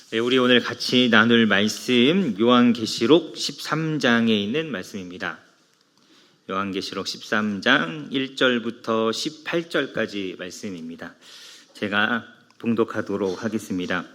네, 우리 오늘 같이 나눌 말씀 요한계시록 13장에 있는 말씀입니다. 요한계시록 13장 1절부터 18절까지 말씀입니다. 제가 봉독하도록 하겠습니다.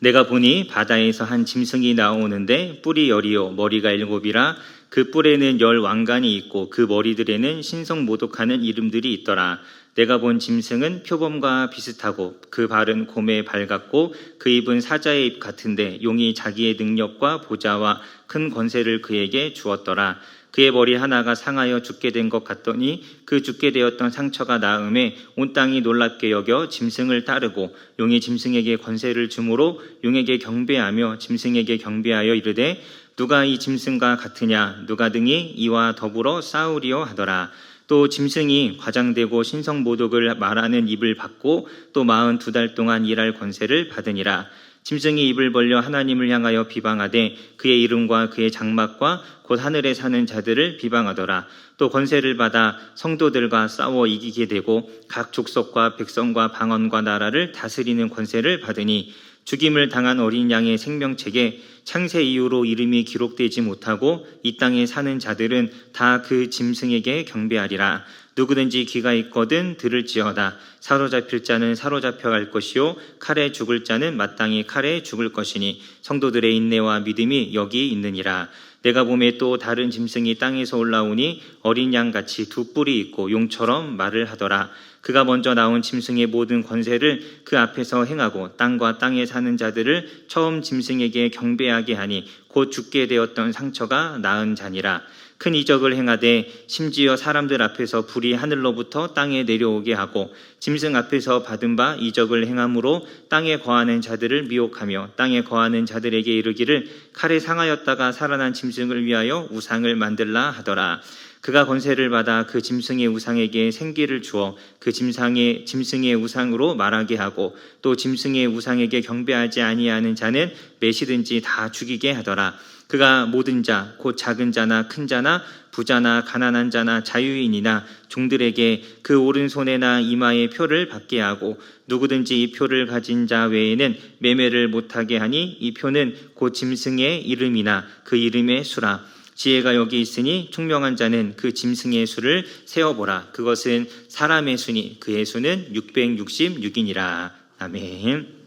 내가 보니 바다에서 한 짐승이 나오는데 뿔이 10이요 머리가 7이라 그 뿔에는 10 왕관이 있고 그 머리들에는 신성모독하는 이름들이 있더라. 내가 본 짐승은 표범과 비슷하고 그 발은 곰의 발 같고 그 입은 사자의 입 같은데 용이 자기의 능력과 보좌와 큰 권세를 그에게 주었더라. 그의 머리 하나가 상하여 죽게 된 것 같더니 그 죽게 되었던 상처가 나음에 온 땅이 놀랍게 여겨 짐승을 따르고 용이 짐승에게 권세를 주므로 용에게 경배하며 짐승에게 경배하여 이르되 누가 이 짐승과 같으냐 누가 등이 이와 더불어 싸우리요 하더라. 또 짐승이 과장되고 신성모독을 말하는 입을 받고 또 42달 동안 일할 권세를 받으니라. 짐승이 입을 벌려 하나님을 향하여 비방하되 그의 이름과 그의 장막과 곧 하늘에 사는 자들을 비방하더라. 또 권세를 받아 성도들과 싸워 이기게 되고 각 족속과 백성과 방언과 나라를 다스리는 권세를 받으니 죽임을 당한 어린 양의 생명책에 창세 이후로 이름이 기록되지 못하고 이 땅에 사는 자들은 다 그 짐승에게 경배하리라. 누구든지 귀가 있거든 들을지어다. 사로잡힐 자는 사로잡혀갈 것이요 칼에 죽을 자는 마땅히 칼에 죽을 것이니 성도들의 인내와 믿음이 여기 있느니라. 내가 보매 또 다른 짐승이 땅에서 올라오니 어린 양같이 두 뿔이 있고 용처럼 말을 하더라. 그가 먼저 나온 짐승의 모든 권세를 그 앞에서 행하고 땅과 땅에 사는 자들을 처음 짐승에게 경배하게 하니 곧 죽게 되었던 상처가 나은 자니라. 큰 이적을 행하되 심지어 사람들 앞에서 불이 하늘로부터 땅에 내려오게 하고 짐승 앞에서 받은 바 이적을 행함으로 땅에 거하는 자들을 미혹하며 땅에 거하는 자들에게 이르기를 칼에 상하였다가 살아난 짐승을 위하여 우상을 만들라 하더라. 그가 권세를 받아 그 짐승의 우상에게 생기를 주어 그 짐승의 우상으로 말하게 하고 또 짐승의 우상에게 경배하지 아니하는 자는 몇이든지 다 죽이게 하더라. 그가 모든 자, 곧 작은 자나 큰 자나 부자나 가난한 자나 자유인이나 종들에게 그 오른손에나 이마에 표를 받게 하고 누구든지 이 표를 가진 자 외에는 매매를 못하게 하니 이 표는 곧 짐승의 이름이나 그 이름의 수라. 지혜가 여기 있으니 총명한 자는 그 짐승의 수를 세어보라. 그것은 사람의 수니 그의 수는 666이니라. 아멘.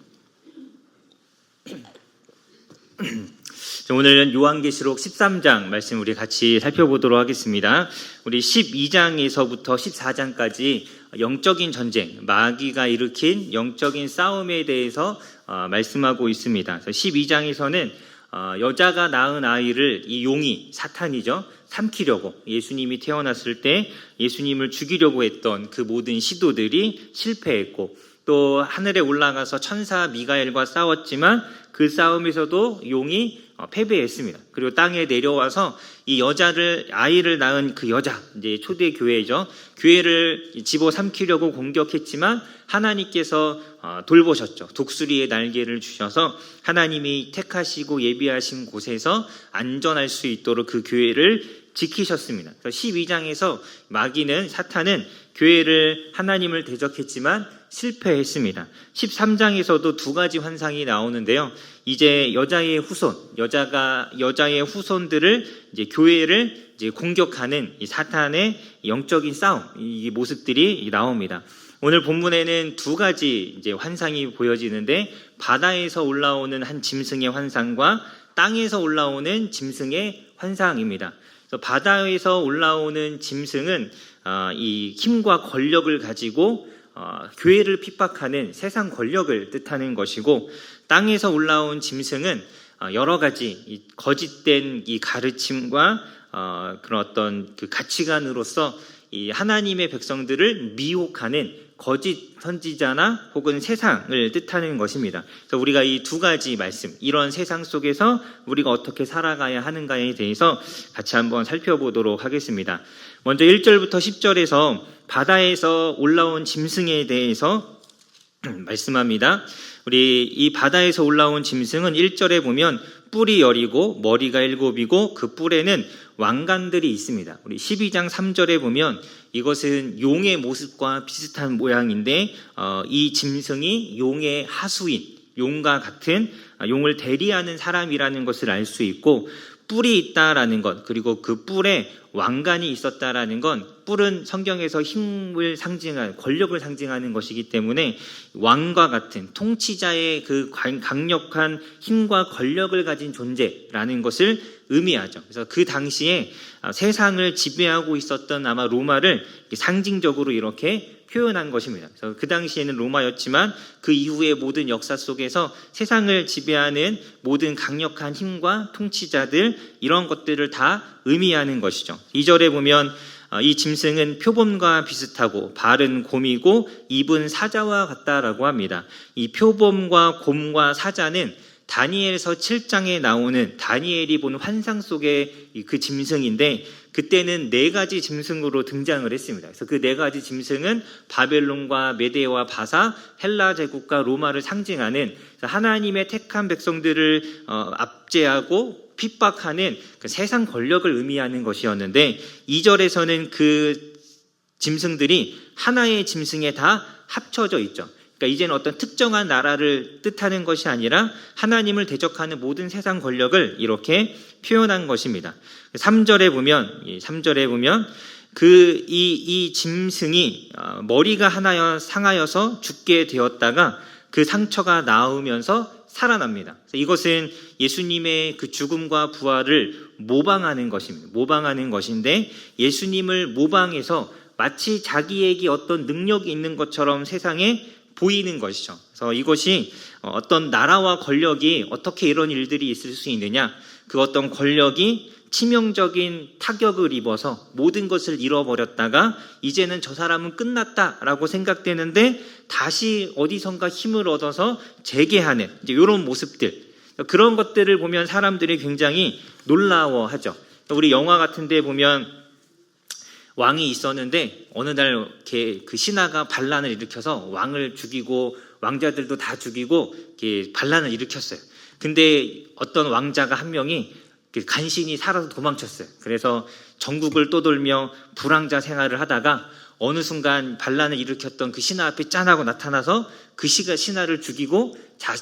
오늘은 요한계시록 13장 말씀 우리 같이 살펴보도록 하겠습니다. 우리 12장에서부터 14장까지 영적인 전쟁, 마귀가 일으킨 영적인 싸움에 대해서 말씀하고 있습니다. 12장에서는 여자가 낳은 아이를 이 용이 사탄이죠. 삼키려고 예수님이 태어났을 때 예수님을 죽이려고 했던 그 모든 시도들이 실패했고 또 하늘에 올라가서 천사 미가엘과 싸웠지만 그 싸움에서도 용이 패배했습니다. 그리고 땅에 내려와서 이 아이를 낳은 그 여자, 이제 초대 교회죠. 교회를 집어삼키려고 공격했지만 하나님께서 돌보셨죠. 독수리의 날개를 주셔서 하나님이 택하시고 예비하신 곳에서 안전할 수 있도록 그 교회를 지키셨습니다. 12장에서 사탄은 교회를 하나님을 대적했지만 실패했습니다. 13장에서도 두 가지 환상이 나오는데요. 이제 여자의 후손들을 이제 교회를 이제 공격하는 이 사탄의 영적인 싸움, 이 모습들이 나옵니다. 오늘 본문에는 두 가지 이제 환상이 보여지는데 바다에서 올라오는 한 짐승의 환상과 땅에서 올라오는 짐승의 환상입니다. 그래서 바다에서 올라오는 짐승은 이 힘과 권력을 가지고 교회를 핍박하는 세상 권력을 뜻하는 것이고 땅에서 올라온 짐승은 여러 가지 거짓된 이 가르침과 그런 어떤 그 가치관으로서 이 하나님의 백성들을 미혹하는 거짓 선지자나 혹은 세상을 뜻하는 것입니다. 그래서 우리가 이 두 가지 말씀, 이런 세상 속에서 우리가 어떻게 살아가야 하는가에 대해서 같이 한번 살펴보도록 하겠습니다. 먼저 1절부터 10절에서 바다에서 올라온 짐승에 대해서 말씀합니다. 우리 이 바다에서 올라온 짐승은 1절에 보면 뿔이 10이고 머리가 7이고 그 뿔에는 왕관들이 있습니다. 우리 12장 3절에 보면 이것은 용의 모습과 비슷한 모양인데 이 짐승이 용의 하수인, 용과 같은 용을 대리하는 사람이라는 것을 알 수 있고, 뿔이 있다라는 것, 그리고 그 뿔에 왕관이 있었다라는 건, 뿔은 성경에서 힘을 상징하는, 권력을 상징하는 것이기 때문에 왕과 같은 통치자의 그 강력한 힘과 권력을 가진 존재라는 것을 의미하죠. 그래서 그 당시에 세상을 지배하고 있었던 아마 로마를 상징적으로 이렇게 표현한 것입니다. 그래서 그 당시에는 로마였지만 그 이후의 모든 역사 속에서 세상을 지배하는 모든 강력한 힘과 통치자들, 이런 것들을 다 의미하는 것이죠. 2절에 보면 이 짐승은 표범과 비슷하고 발은 곰이고 입은 사자와 같다라고 합니다. 이 표범과 곰과 사자는 다니엘서 7장에 나오는 다니엘이 본 환상 속의 그 짐승인데, 그때는 4가지 짐승으로 등장을 했습니다. 그래서 그 4가지 짐승은 바벨론과 메데와 바사, 헬라 제국과 로마를 상징하는, 하나님의 택한 백성들을 압제하고 핍박하는 그 세상 권력을 의미하는 것이었는데, 2절에서는 그 짐승들이 하나의 짐승에 다 합쳐져 있죠. 그러니까 이제는 어떤 특정한 나라를 뜻하는 것이 아니라 하나님을 대적하는 모든 세상 권력을 이렇게 표현한 것입니다. 3절에 보면 이 짐승이 머리가 하나 상하여서 죽게 되었다가 그 상처가 나으면서 살아납니다. 이것은 예수님의 그 죽음과 부활을 모방하는 것입니다. 모방하는 것인데, 예수님을 모방해서 마치 자기에게 어떤 능력이 있는 것처럼 세상에 보이는 것이죠. 그래서 이것이 어떤 나라와 권력이 어떻게 이런 일들이 있을 수 있느냐, 그 어떤 권력이 치명적인 타격을 입어서 모든 것을 잃어버렸다가 이제는 저 사람은 끝났다라고 생각되는데 다시 어디선가 힘을 얻어서 재개하는 이제 이런 모습들, 그런 것들을 보면 사람들이 굉장히 놀라워하죠. 우리 영화 같은 데 보면 왕이 있었는데 어느 날 그 신하가 반란을 일으켜서 왕을 죽이고 왕자들도 다 죽이고 반란을 일으켰어요. 근데 어떤 왕자가 한 명이 간신히 살아서 도망쳤어요. 그래서 전국을 떠돌며 불황자 생활을 하다가 어느 순간 반란을 일으켰던 그 신하 앞에 짠하고 나타나서 그 신하를 죽이고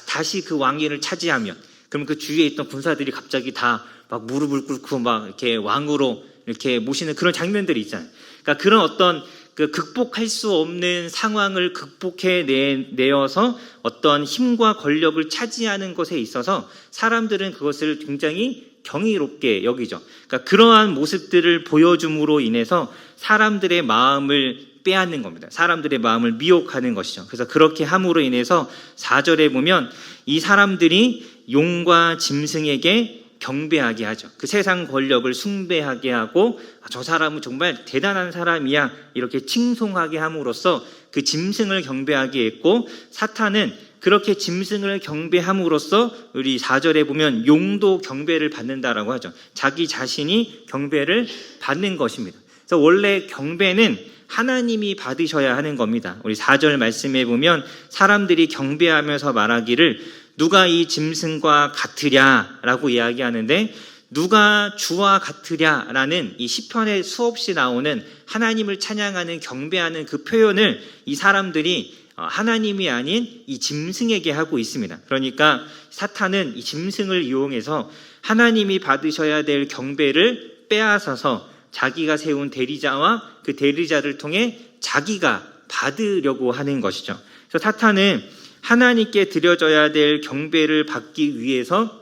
다시 그 왕위를 차지하면, 그럼 그 주위에 있던 군사들이 갑자기 다 막 무릎을 꿇고 막 이렇게 왕으로 이렇게 모시는 그런 장면들이 있잖아요. 그러니까 그런 어떤 그 극복할 수 없는 상황을 극복해 내어서 어떤 힘과 권력을 차지하는 것에 있어서 사람들은 그것을 굉장히 경이롭게 여기죠. 그러니까 그러한 모습들을 보여줌으로 인해서 사람들의 마음을 빼앗는 겁니다. 사람들의 마음을 미혹하는 것이죠. 그래서 그렇게 함으로 인해서 4절에 보면 이 사람들이 용과 짐승에게 경배하게 하죠. 그 세상 권력을 숭배하게 하고 저 사람은 정말 대단한 사람이야 이렇게 칭송하게 함으로써 그 짐승을 경배하게 했고, 사탄은 그렇게 짐승을 경배함으로써 우리 4절에 보면 용도 경배를 받는다라고 하죠. 자기 자신이 경배를 받는 것입니다. 그래서 원래 경배는 하나님이 받으셔야 하는 겁니다. 우리 4절 말씀에 보면 사람들이 경배하면서 말하기를 누가 이 짐승과 같으랴라고 이야기하는데, 누가 주와 같으랴라는 이 시편에 수없이 나오는 하나님을 찬양하는 경배하는 그 표현을 이 사람들이 하나님이 아닌 이 짐승에게 하고 있습니다. 그러니까 사탄은 이 짐승을 이용해서 하나님이 받으셔야 될 경배를 빼앗아서 자기가 세운 대리자와 그 대리자를 통해 자기가 받으려고 하는 것이죠. 그래서 사탄은 하나님께 드려져야 될 경배를 받기 위해서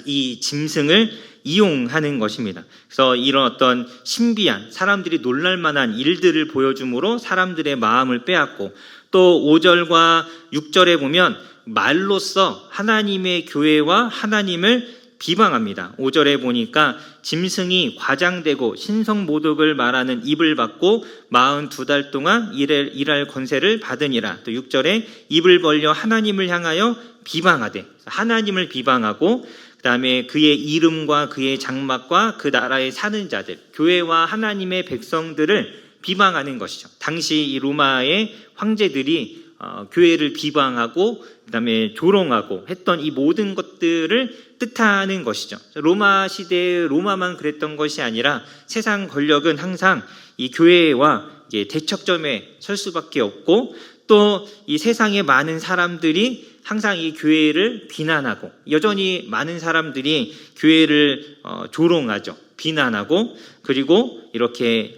이 짐승을 이용하는 것입니다. 그래서 이런 어떤 신비한, 사람들이 놀랄만한 일들을 보여줌으로 사람들의 마음을 빼앗고, 또 5절과 6절에 보면 말로써 하나님의 교회와 하나님을 비방합니다. 5절에 보니까 짐승이 과장되고 신성모독을 말하는 입을 받고 42달 동안 일할 권세를 받으니라. 또 6절에 입을 벌려 하나님을 향하여 비방하되, 하나님을 비방하고, 그 다음에 그의 이름과 그의 장막과 그 나라에 사는 자들, 교회와 하나님의 백성들을 비방하는 것이죠. 당시 이 로마의 황제들이 교회를 비방하고 그다음에 조롱하고 했던 이 모든 것들을 뜻하는 것이죠. 로마 시대의 로마만 그랬던 것이 아니라 세상 권력은 항상 이 교회와 대척점에 설 수밖에 없고, 또 이 세상의 많은 사람들이 항상 이 교회를 비난하고, 여전히 많은 사람들이 교회를 조롱하죠. 비난하고, 그리고 이렇게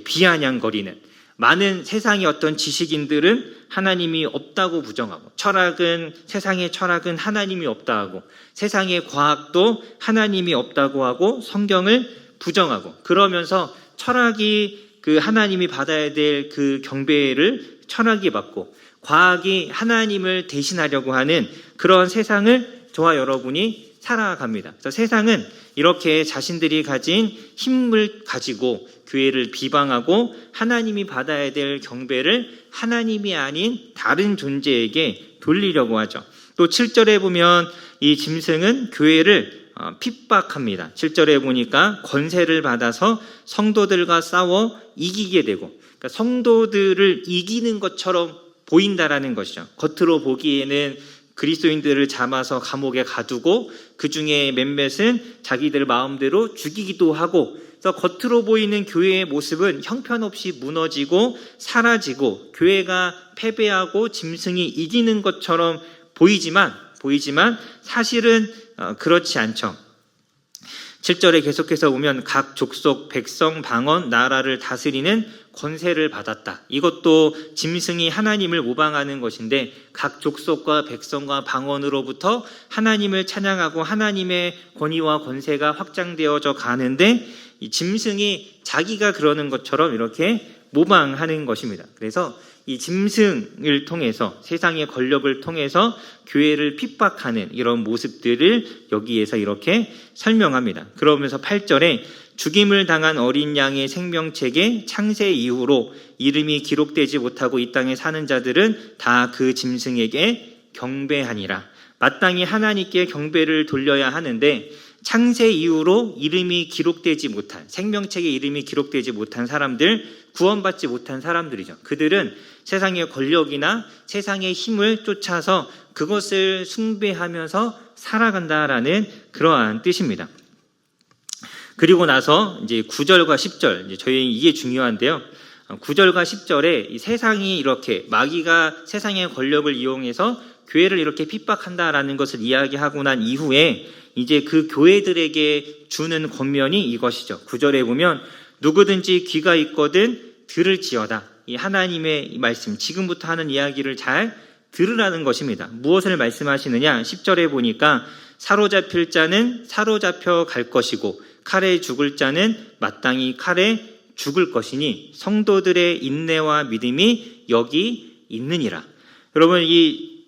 비아냥거리는 많은 세상의 어떤 지식인들은 하나님이 없다고 부정하고, 세상의 철학은 하나님이 없다 하고, 세상의 과학도 하나님이 없다고 하고, 성경을 부정하고, 그러면서 철학이 하나님이 받아야 될 그 경배를 철학이 받고, 과학이 하나님을 대신하려고 하는 그런 세상을 저와 여러분이 살아갑니다. 그래서 세상은 이렇게 자신들이 가진 힘을 가지고 교회를 비방하고 하나님이 받아야 될 경배를 하나님이 아닌 다른 존재에게 돌리려고 하죠. 또 7절에 보면 이 짐승은 교회를 핍박합니다. 7절에 보니까 권세를 받아서 성도들과 싸워 이기게 되고, 그러니까 성도들을 이기는 것처럼 보인다라는 것이죠. 겉으로 보기에는 그리스도인들을 잡아서 감옥에 가두고 그 중에 몇몇은 자기들 마음대로 죽이기도 하고, 그래서 겉으로 보이는 교회의 모습은 형편없이 무너지고 사라지고 교회가 패배하고 짐승이 이기는 것처럼 보이지만 사실은 그렇지 않죠. 7절에 계속해서 보면 각 족속, 백성, 방언, 나라를 다스리는 권세를 받았다. 이것도 짐승이 하나님을 모방하는 것인데, 각 족속과 백성과 방언으로부터 하나님을 찬양하고 하나님의 권위와 권세가 확장되어져 가는데, 이 짐승이 자기가 그러는 것처럼 이렇게 모방하는 것입니다. 그래서 이 짐승을 통해서, 세상의 권력을 통해서 교회를 핍박하는 이런 모습들을 여기에서 이렇게 설명합니다. 그러면서 8절에 죽임을 당한 어린 양의 생명책에 창세 이후로 이름이 기록되지 못하고 이 땅에 사는 자들은 다 그 짐승에게 경배하니라. 마땅히 하나님께 경배를 돌려야 하는데, 창세 이후로 이름이 기록되지 못한, 생명책에 이름이 기록되지 못한 사람들, 구원받지 못한 사람들이죠. 그들은 세상의 권력이나 세상의 힘을 쫓아서 그것을 숭배하면서 살아간다라는 그러한 뜻입니다. 그리고 나서 이제 9절과 10절, 이제 저희 이게 중요한데요. 9절과 10절에 이 세상이 이렇게 마귀가 세상의 권력을 이용해서 교회를 이렇게 핍박한다라는 것을 이야기하고 난 이후에 이제 그 교회들에게 주는 권면이 이것이죠. 9절에 보면 누구든지 귀가 있거든 들을지어다. 이 하나님의 이 말씀, 지금부터 하는 이야기를 잘 들으라는 것입니다. 무엇을 말씀하시느냐? 10절에 보니까 사로잡힐 자는 사로잡혀 갈 것이고 칼에 죽을 자는 마땅히 칼에 죽을 것이니 성도들의 인내와 믿음이 여기 있느니라. 여러분, 이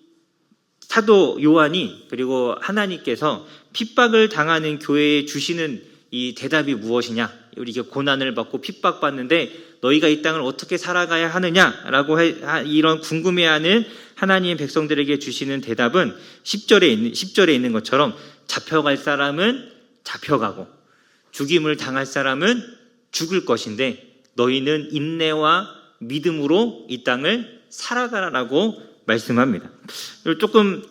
사도 요한이, 그리고 하나님께서 핍박을 당하는 교회에 주시는 이 대답이 무엇이냐? 우리 고난을 받고 핍박받는데 너희가 이 땅을 어떻게 살아가야 하느냐라고 이런 궁금해하는 하나님의 백성들에게 주시는 대답은 10절에 있는 것처럼 잡혀갈 사람은 잡혀가고 죽임을 당할 사람은 죽을 것인데 너희는 인내와 믿음으로 이 땅을 살아가라라고 말씀합니다. 조금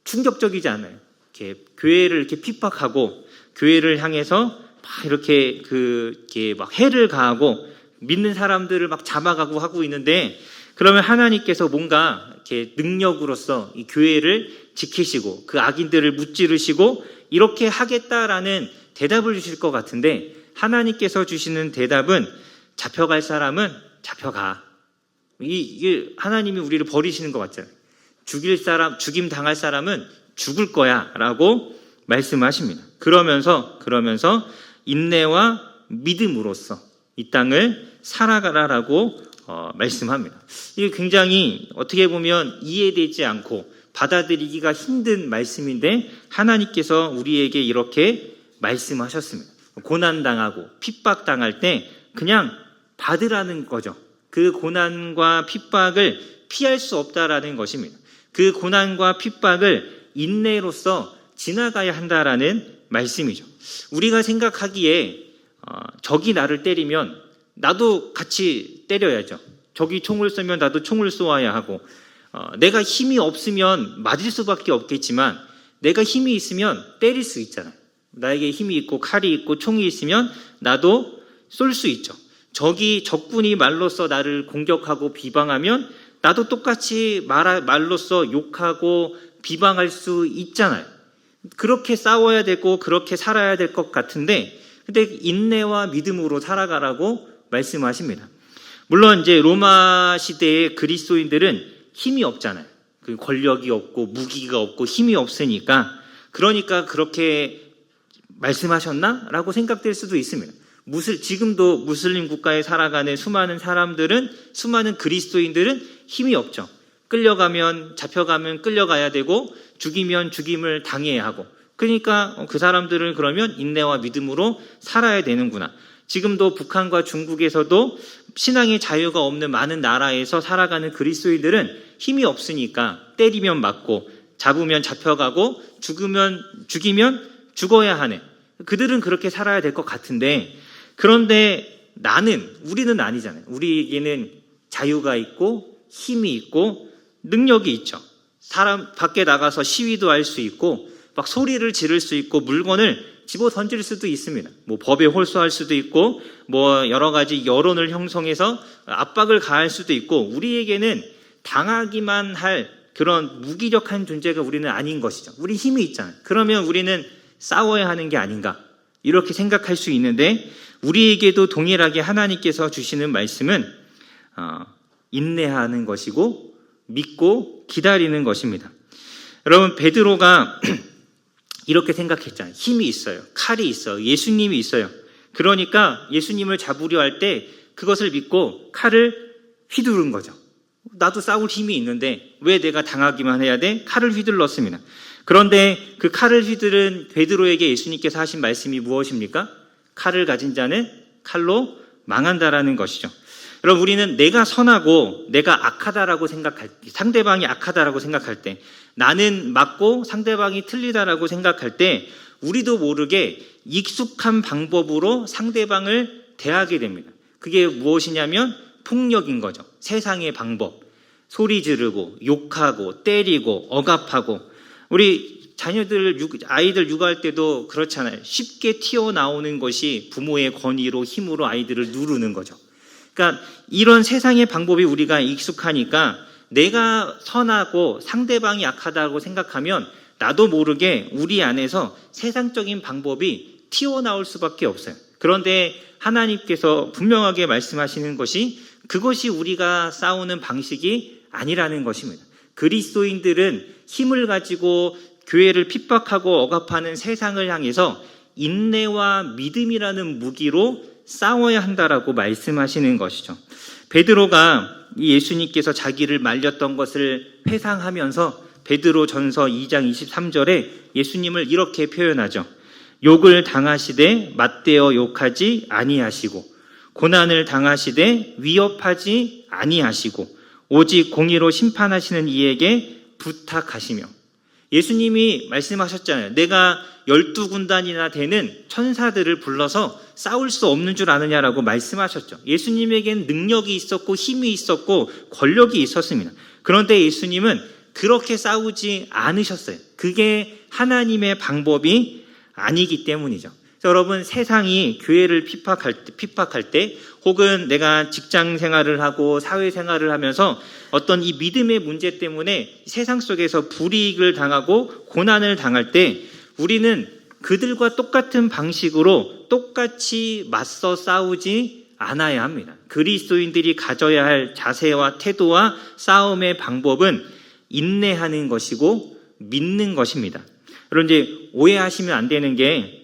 충격적이지 않아요? 이렇게 교회를 이렇게 핍박하고 교회를 향해서 막 이렇게 막 해를 가하고 믿는 사람들을 막 잡아가고 하고 있는데, 그러면 하나님께서 뭔가 이렇게 능력으로서 이 교회를 지키시고 그 악인들을 무찌르시고 이렇게 하겠다라는 대답을 주실 것 같은데, 하나님께서 주시는 대답은 잡혀갈 사람은 잡혀가. 이게 하나님이 우리를 버리시는 것 같잖아요. 죽임 당할 사람은 죽을 거야 라고 말씀하십니다. 그러면서 인내와 믿음으로써 이 땅을 살아가라라고 말씀합니다. 이게 굉장히 어떻게 보면 이해되지 않고 받아들이기가 힘든 말씀인데 하나님께서 우리에게 이렇게 말씀하셨습니다. 고난당하고 핍박당할 때 그냥 받으라는 거죠. 그 고난과 핍박을 피할 수 없다라는 것입니다. 그 고난과 핍박을 인내로서 지나가야 한다라는 말씀이죠. 우리가 생각하기에 적이 나를 때리면 나도 같이 때려야죠. 적이 총을 쏘면 나도 총을 쏘아야 하고, 내가 힘이 없으면 맞을 수밖에 없겠지만 내가 힘이 있으면 때릴 수 있잖아요. 나에게 힘이 있고 칼이 있고 총이 있으면 나도 쏠 수 있죠. 적군이 말로써 나를 공격하고 비방하면 나도 똑같이 말로써 욕하고 비방할 수 있잖아요. 그렇게 싸워야 되고 그렇게 살아야 될 것 같은데, 근데 인내와 믿음으로 살아가라고 말씀하십니다. 물론 이제 로마 시대의 그리스도인들은 힘이 없잖아요. 그 권력이 없고 무기가 없고 힘이 없으니까, 그러니까 그렇게 말씀하셨나? 라고 생각될 수도 있습니다. 지금도 무슬림 국가에 살아가는 수많은 사람들은, 수많은 그리스도인들은 힘이 없죠. 끌려가면, 잡혀가면 끌려가야 되고, 죽이면 죽임을 당해야 하고, 그러니까 그 사람들은 그러면 인내와 믿음으로 살아야 되는구나. 지금도 북한과 중국에서도 신앙의 자유가 없는 많은 나라에서 살아가는 그리스도인들은 힘이 없으니까 때리면 맞고, 잡으면 잡혀가고, 죽이면 죽어야 하네. 그들은 그렇게 살아야 될 것 같은데, 그런데 우리는 아니잖아요. 우리에게는 자유가 있고 힘이 있고 능력이 있죠. 사람 밖에 나가서 시위도 할 수 있고 막 소리를 지를 수 있고 물건을 집어 던질 수도 있습니다. 뭐 법에 hol소할 수도 있고 뭐 여러 가지 여론을 형성해서 압박을 가할 수도 있고, 우리에게는 당하기만 할 그런 무기력한 존재가 우리는 아닌 것이죠. 우리 힘이 있잖아요. 그러면 우리는 싸워야 하는 게 아닌가, 이렇게 생각할 수 있는데, 우리에게도 동일하게 하나님께서 주시는 말씀은 인내하는 것이고 믿고 기다리는 것입니다. 여러분, 베드로가 이렇게 생각했잖아요. 힘이 있어요. 칼이 있어요. 예수님이 있어요. 그러니까 예수님을 잡으려 할 때 그것을 믿고 칼을 휘두른 거죠. 나도 싸울 힘이 있는데 왜 내가 당하기만 해야 돼? 칼을 휘둘렀습니다. 그런데 그 칼을 휘두른 베드로에게 예수님께서 하신 말씀이 무엇입니까? 칼을 가진 자는 칼로 망한다라는 것이죠. 여러분, 우리는 내가 선하고 내가 악하다라고 생각할 때, 상대방이 악하다라고 생각할 때, 나는 맞고 상대방이 틀리다라고 생각할 때, 우리도 모르게 익숙한 방법으로 상대방을 대하게 됩니다. 그게 무엇이냐면 폭력인 거죠. 세상의 방법. 소리 지르고 욕하고 때리고 억압하고. 우리 아이들 육아할 때도 그렇잖아요. 쉽게 튀어나오는 것이 부모의 권위로, 힘으로 아이들을 누르는 거죠. 그러니까 이런 세상의 방법이 우리가 익숙하니까 내가 선하고 상대방이 악하다고 생각하면 나도 모르게 우리 안에서 세상적인 방법이 튀어나올 수밖에 없어요. 그런데 하나님께서 분명하게 말씀하시는 것이, 그것이 우리가 싸우는 방식이 아니라는 것입니다. 그리스도인들은 힘을 가지고 교회를 핍박하고 억압하는 세상을 향해서 인내와 믿음이라는 무기로 싸워야 한다라고 말씀하시는 것이죠. 베드로가 예수님께서 자기를 말렸던 것을 회상하면서 베드로전서 2장 23절에 예수님을 이렇게 표현하죠. 욕을 당하시되 맞대어 욕하지 아니하시고, 고난을 당하시되 위협하지 아니하시고, 오직 공의로 심판하시는 이에게 부탁하시며. 예수님이 말씀하셨잖아요. 내가 12군단이나 되는 천사들을 불러서 싸울 수 없는 줄 아느냐라고 말씀하셨죠. 예수님에겐 능력이 있었고 힘이 있었고 권력이 있었습니다. 그런데 예수님은 그렇게 싸우지 않으셨어요. 그게 하나님의 방법이 아니기 때문이죠. 여러분, 세상이 교회를 핍박할 때 혹은 내가 직장 생활을 하고 사회 생활을 하면서 어떤 이 믿음의 문제 때문에 세상 속에서 불이익을 당하고 고난을 당할 때, 우리는 그들과 똑같은 방식으로 똑같이 맞서 싸우지 않아야 합니다. 그리스도인들이 가져야 할 자세와 태도와 싸움의 방법은 인내하는 것이고 믿는 것입니다. 여러분, 이제 오해하시면 안 되는 게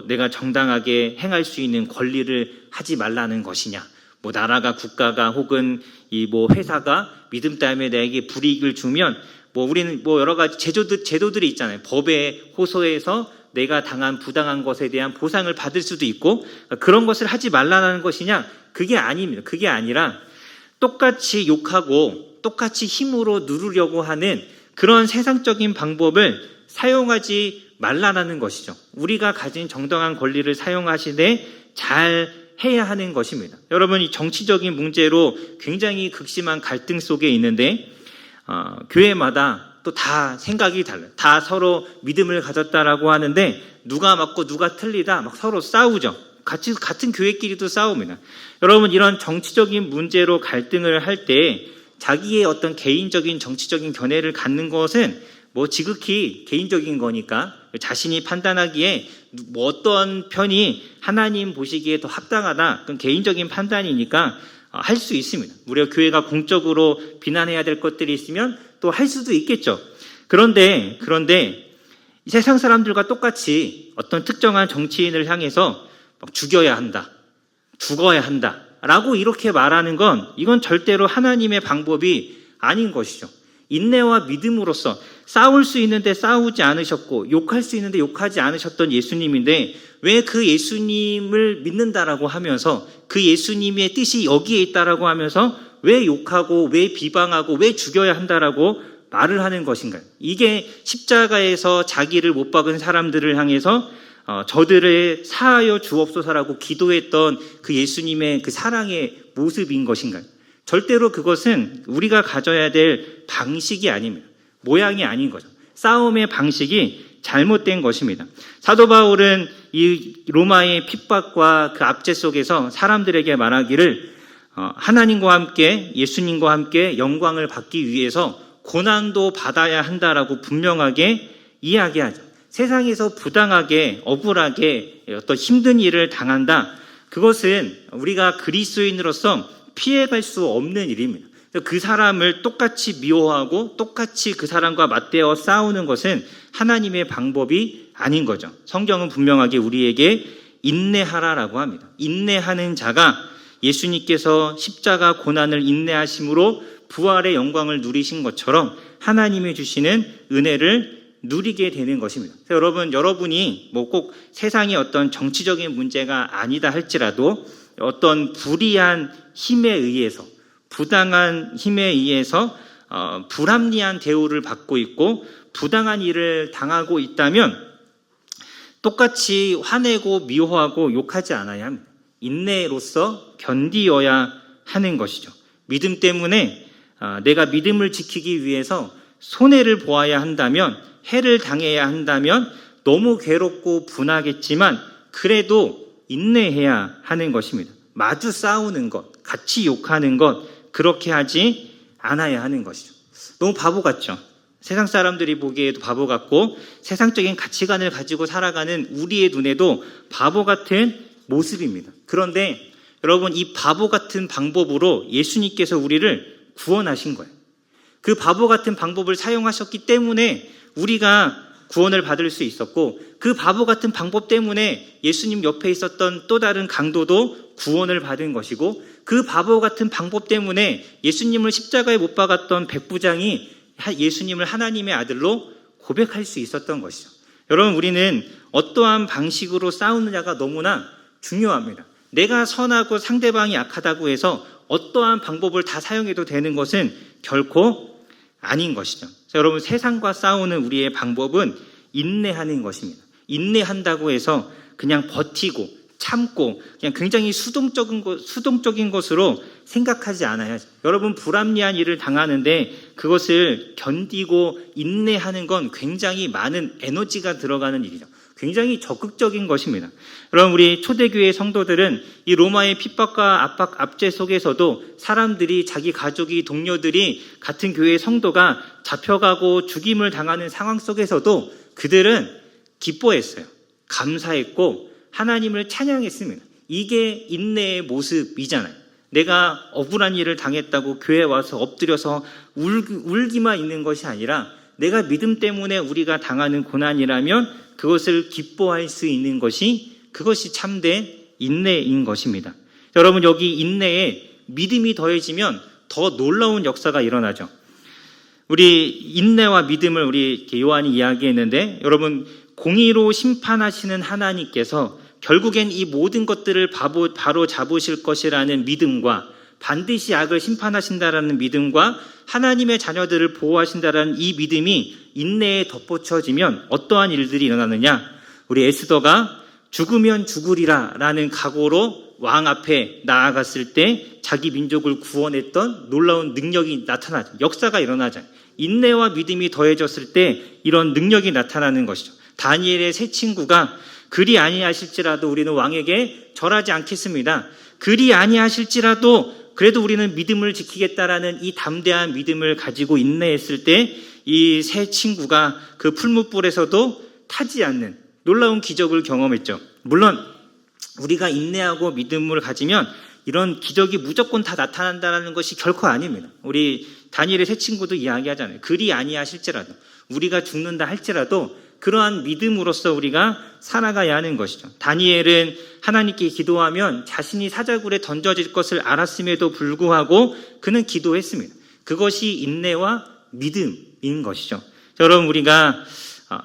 내가 정당하게 행할 수 있는 권리를 하지 말라는 것이냐, 나라가, 국가가 혹은 회사가 믿음 때문에 나에게 불이익을 주면 우리는 여러 가지 제도들이 있잖아요. 법에 호소해서 내가 당한 부당한 것에 대한 보상을 받을 수도 있고, 그런 것을 하지 말라는 것이냐? 그게 아닙니다. 그게 아니라 똑같이 욕하고 똑같이 힘으로 누르려고 하는 그런 세상적인 방법을 사용하지 말라는 것이죠. 우리가 가진 정당한 권리를 사용하시되 잘 해야 하는 것입니다. 여러분, 이 정치적인 문제로 굉장히 극심한 갈등 속에 있는데 교회마다 또 다 생각이 달라요. 다 서로 믿음을 가졌다라고 하는데 누가 맞고 누가 틀리다 막 서로 싸우죠. 같은 교회끼리도 싸웁니다. 여러분, 이런 정치적인 문제로 갈등을 할 때 자기의 어떤 개인적인 정치적인 견해를 갖는 것은 뭐 지극히 개인적인 거니까 자신이 판단하기에 뭐 어떤 편이 하나님 보시기에 더 합당하다, 그건 개인적인 판단이니까 할 수 있습니다. 우리가 교회가 공적으로 비난해야 될 것들이 있으면 또 할 수도 있겠죠. 그런데 세상 사람들과 똑같이 어떤 특정한 정치인을 향해서 막 죽여야 한다, 죽어야 한다 라고 이렇게 말하는 건 이건 절대로 하나님의 방법이 아닌 것이죠. 인내와 믿음으로써 싸울 수 있는데 싸우지 않으셨고 욕할 수 있는데 욕하지 않으셨던 예수님인데 왜 그 예수님을 믿는다라고 하면서 그 예수님의 뜻이 여기에 있다라고 하면서 왜 욕하고 왜 비방하고 왜 죽여야 한다라고 말을 하는 것인가요? 이게 십자가에서 자기를 못 박은 사람들을 향해서 저들을 사하여 주옵소서라고 기도했던 그 예수님의 그 사랑의 모습인 것인가요? 절대로 그것은 우리가 가져야 될 방식이 아닙니다. 모양이 아닌 거죠. 싸움의 방식이 잘못된 것입니다. 사도 바울은 이 로마의 핍박과 그 압제 속에서 사람들에게 말하기를 하나님과 함께 예수님과 함께 영광을 받기 위해서 고난도 받아야 한다라고 분명하게 이야기하죠. 세상에서 부당하게 억울하게 어떤 힘든 일을 당한다. 그것은 우리가 그리스도인으로서 피해갈 수 없는 일입니다. 그 사람을 똑같이 미워하고 똑같이 그 사람과 맞대어 싸우는 것은 하나님의 방법이 아닌 거죠. 성경은 분명하게 우리에게 인내하라라고 합니다. 인내하는 자가 예수님께서 십자가 고난을 인내하심으로 부활의 영광을 누리신 것처럼 하나님이 주시는 은혜를 누리게 되는 것입니다. 여러분이 뭐 꼭 세상의 어떤 정치적인 문제가 아니다 할지라도 어떤 불의한 힘에 의해서 부당한 힘에 의해서 불합리한 대우를 받고 있고 부당한 일을 당하고 있다면 똑같이 화내고 미워하고 욕하지 않아야 합니다. 인내로서 견디어야 하는 것이죠. 믿음 때문에 내가 믿음을 지키기 위해서 손해를 보아야 한다면, 해를 당해야 한다면 너무 괴롭고 분하겠지만 그래도 인내해야 하는 것입니다. 마주 싸우는 것, 같이 욕하는 것, 그렇게 하지 않아야 하는 것이죠. 너무 바보 같죠? 세상 사람들이 보기에도 바보 같고 세상적인 가치관을 가지고 살아가는 우리의 눈에도 바보 같은 모습입니다. 그런데 여러분, 이 바보 같은 방법으로 예수님께서 우리를 구원하신 거예요. 그 바보 같은 방법을 사용하셨기 때문에 우리가 구원을 받을 수 있었고, 그 바보 같은 방법 때문에 예수님 옆에 있었던 또 다른 강도도 구원을 받은 것이고, 그 바보 같은 방법 때문에 예수님을 십자가에 못 박았던 백부장이 예수님을 하나님의 아들로 고백할 수 있었던 것이죠. 여러분, 우리는 어떠한 방식으로 싸우느냐가 너무나 중요합니다. 내가 선하고 상대방이 약하다고 해서 어떠한 방법을 다 사용해도 되는 것은 결코 아닌 것이죠. 여러분, 세상과 싸우는 우리의 방법은 인내하는 것입니다. 인내한다고 해서 그냥 버티고 참고 그냥 굉장히 수동적인 것으로 생각하지 않아야. 여러분, 불합리한 일을 당하는데 그것을 견디고 인내하는 건 굉장히 많은 에너지가 들어가는 일이죠. 굉장히 적극적인 것입니다. 여러분, 우리 초대교회 성도들은 이 로마의 핍박과 압박, 압제 속에서도 사람들이, 자기 가족이, 동료들이, 같은 교회의 성도가 잡혀가고 죽임을 당하는 상황 속에서도 그들은 기뻐했어요. 감사했고 하나님을 찬양했습니다. 이게 인내의 모습이잖아요. 내가 억울한 일을 당했다고 교회에 와서 엎드려서 울기만 있는 것이 아니라 내가 믿음 때문에 우리가 당하는 고난이라면 그것을 기뻐할 수 있는 것이, 그것이 참된 인내인 것입니다. 여러분, 여기 인내에 믿음이 더해지면 더 놀라운 역사가 일어나죠. 우리 인내와 믿음을 우리 요한이 이야기했는데, 여러분, 공의로 심판하시는 하나님께서 결국엔 이 모든 것들을 바로 잡으실 것이라는 믿음과, 반드시 악을 심판하신다라는 믿음과 하나님의 자녀들을 보호하신다라는 이 믿음이 인내에 덧붙여지면 어떠한 일들이 일어나느냐? 우리 에스더가 죽으면 죽으리라 라는 각오로 왕 앞에 나아갔을 때 자기 민족을 구원했던 놀라운 능력이 나타나죠. 역사가 일어나죠. 인내와 믿음이 더해졌을 때 이런 능력이 나타나는 것이죠. 다니엘의 세 친구가 그리 아니하실지라도 우리는 왕에게 절하지 않겠습니다. 그리 아니하실지라도 그래도 우리는 믿음을 지키겠다라는 이 담대한 믿음을 가지고 인내했을 때 이 세 친구가 그 풀무불에서도 타지 않는 놀라운 기적을 경험했죠. 물론 우리가 인내하고 믿음을 가지면 이런 기적이 무조건 다 나타난다는 것이 결코 아닙니다. 우리 다니엘의 세 친구도 이야기하잖아요. 그리 아니하실지라도, 우리가 죽는다 할지라도 그러한 믿음으로써 우리가 살아가야 하는 것이죠. 다니엘은 하나님께 기도하면 자신이 사자굴에 던져질 것을 알았음에도 불구하고 그는 기도했습니다. 그것이 인내와 믿음인 것이죠. 여러분, 우리가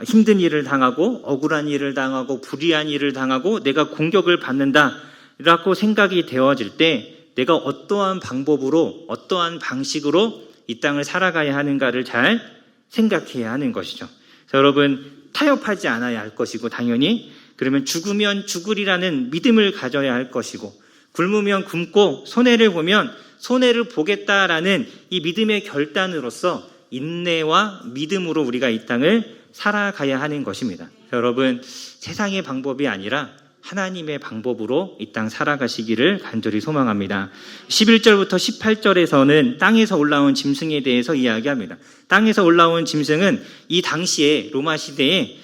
힘든 일을 당하고 억울한 일을 당하고 불의한 일을 당하고 내가 공격을 받는다라고 생각이 되어질 때 내가 어떠한 방법으로 어떠한 방식으로 이 땅을 살아가야 하는가를 잘 생각해야 하는 것이죠. 여러분, 타협하지 않아야 할 것이고, 당연히 그러면 죽으면 죽으리라는 믿음을 가져야 할 것이고, 굶으면 굶고 손해를 보면 손해를 보겠다라는 이 믿음의 결단으로서 인내와 믿음으로 우리가 이 땅을 살아가야 하는 것입니다. 여러분, 세상의 방법이 아니라 하나님의 방법으로 이 땅 살아가시기를 간절히 소망합니다. 11절부터 18절에서는 땅에서 올라온 짐승에 대해서 이야기합니다. 땅에서 올라온 짐승은 이 당시에 로마 시대에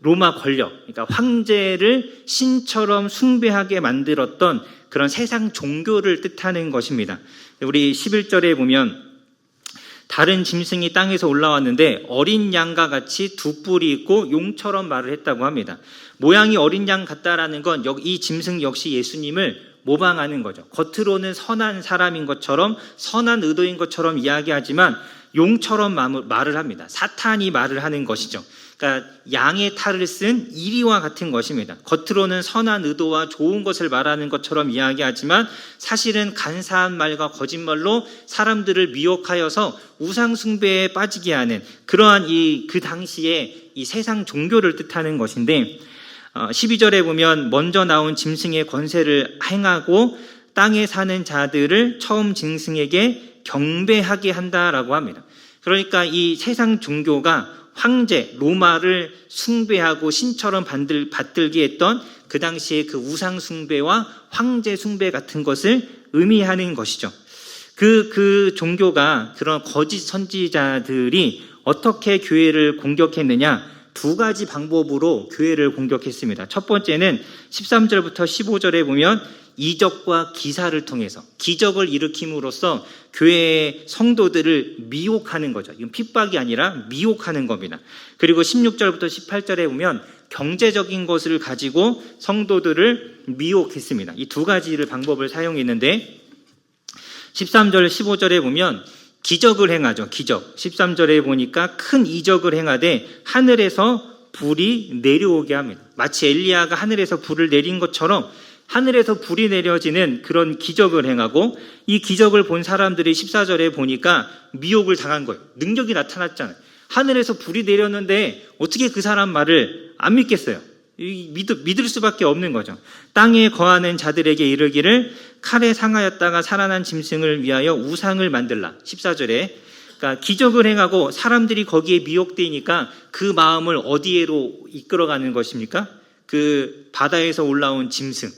로마 권력, 그러니까 황제를 신처럼 숭배하게 만들었던 그런 세상 종교를 뜻하는 것입니다. 우리 11절에 보면 다른 짐승이 땅에서 올라왔는데 어린 양과 같이 두 뿔이 있고 용처럼 말을 했다고 합니다. 모양이 어린 양 같다라는 건 이 짐승 역시 예수님을 모방하는 거죠. 겉으로는 선한 사람인 것처럼, 선한 의도인 것처럼 이야기하지만 용처럼 말을 합니다. 사탄이 말을 하는 것이죠. 그러니까 양의 탈을 쓴 이리와 같은 것입니다. 겉으로는 선한 의도와 좋은 것을 말하는 것처럼 이야기하지만 사실은 간사한 말과 거짓말로 사람들을 미혹하여서 우상 숭배에 빠지게 하는 그러한 그 당시에 이 세상 종교를 뜻하는 것인데, 12절에 보면 먼저 나온 짐승의 권세를 행하고 땅에 사는 자들을 처음 짐승에게 경배하게 한다라고 합니다. 그러니까 이 세상 종교가 황제, 로마를 숭배하고 신처럼 받들게 했던 그 당시에 그 우상 숭배와 황제 숭배 같은 것을 의미하는 것이죠. 그 종교가 그런 거짓 선지자들이 어떻게 교회를 공격했느냐, 두 가지 방법으로 교회를 공격했습니다. 첫 번째는 13절부터 15절에 보면 이적과 기사를 통해서 기적을 일으킴으로써 교회의 성도들을 미혹하는 거죠. 이건 핍박이 아니라 미혹하는 겁니다. 그리고 16절부터 18절에 보면 경제적인 것을 가지고 성도들을 미혹했습니다. 이 두 가지를 방법을 사용했는데 13절, 15절에 보면 기적을 행하죠. 기적. 13절에 보니까 큰 이적을 행하되 하늘에서 불이 내려오게 합니다. 마치 엘리야가 하늘에서 불을 내린 것처럼 하늘에서 불이 내려지는 그런 기적을 행하고, 이 기적을 본 사람들이 14절에 보니까 미혹을 당한 거예요. 능력이 나타났잖아요. 하늘에서 불이 내렸는데 어떻게 그 사람 말을 안 믿겠어요? 믿을 수밖에 없는 거죠. 땅에 거하는 자들에게 이르기를 칼에 상하였다가 살아난 짐승을 위하여 우상을 만들라. 14절에 그러니까 기적을 행하고 사람들이 거기에 미혹되니까 그 마음을 어디로 이끌어가는 것입니까? 그 바다에서 올라온 짐승,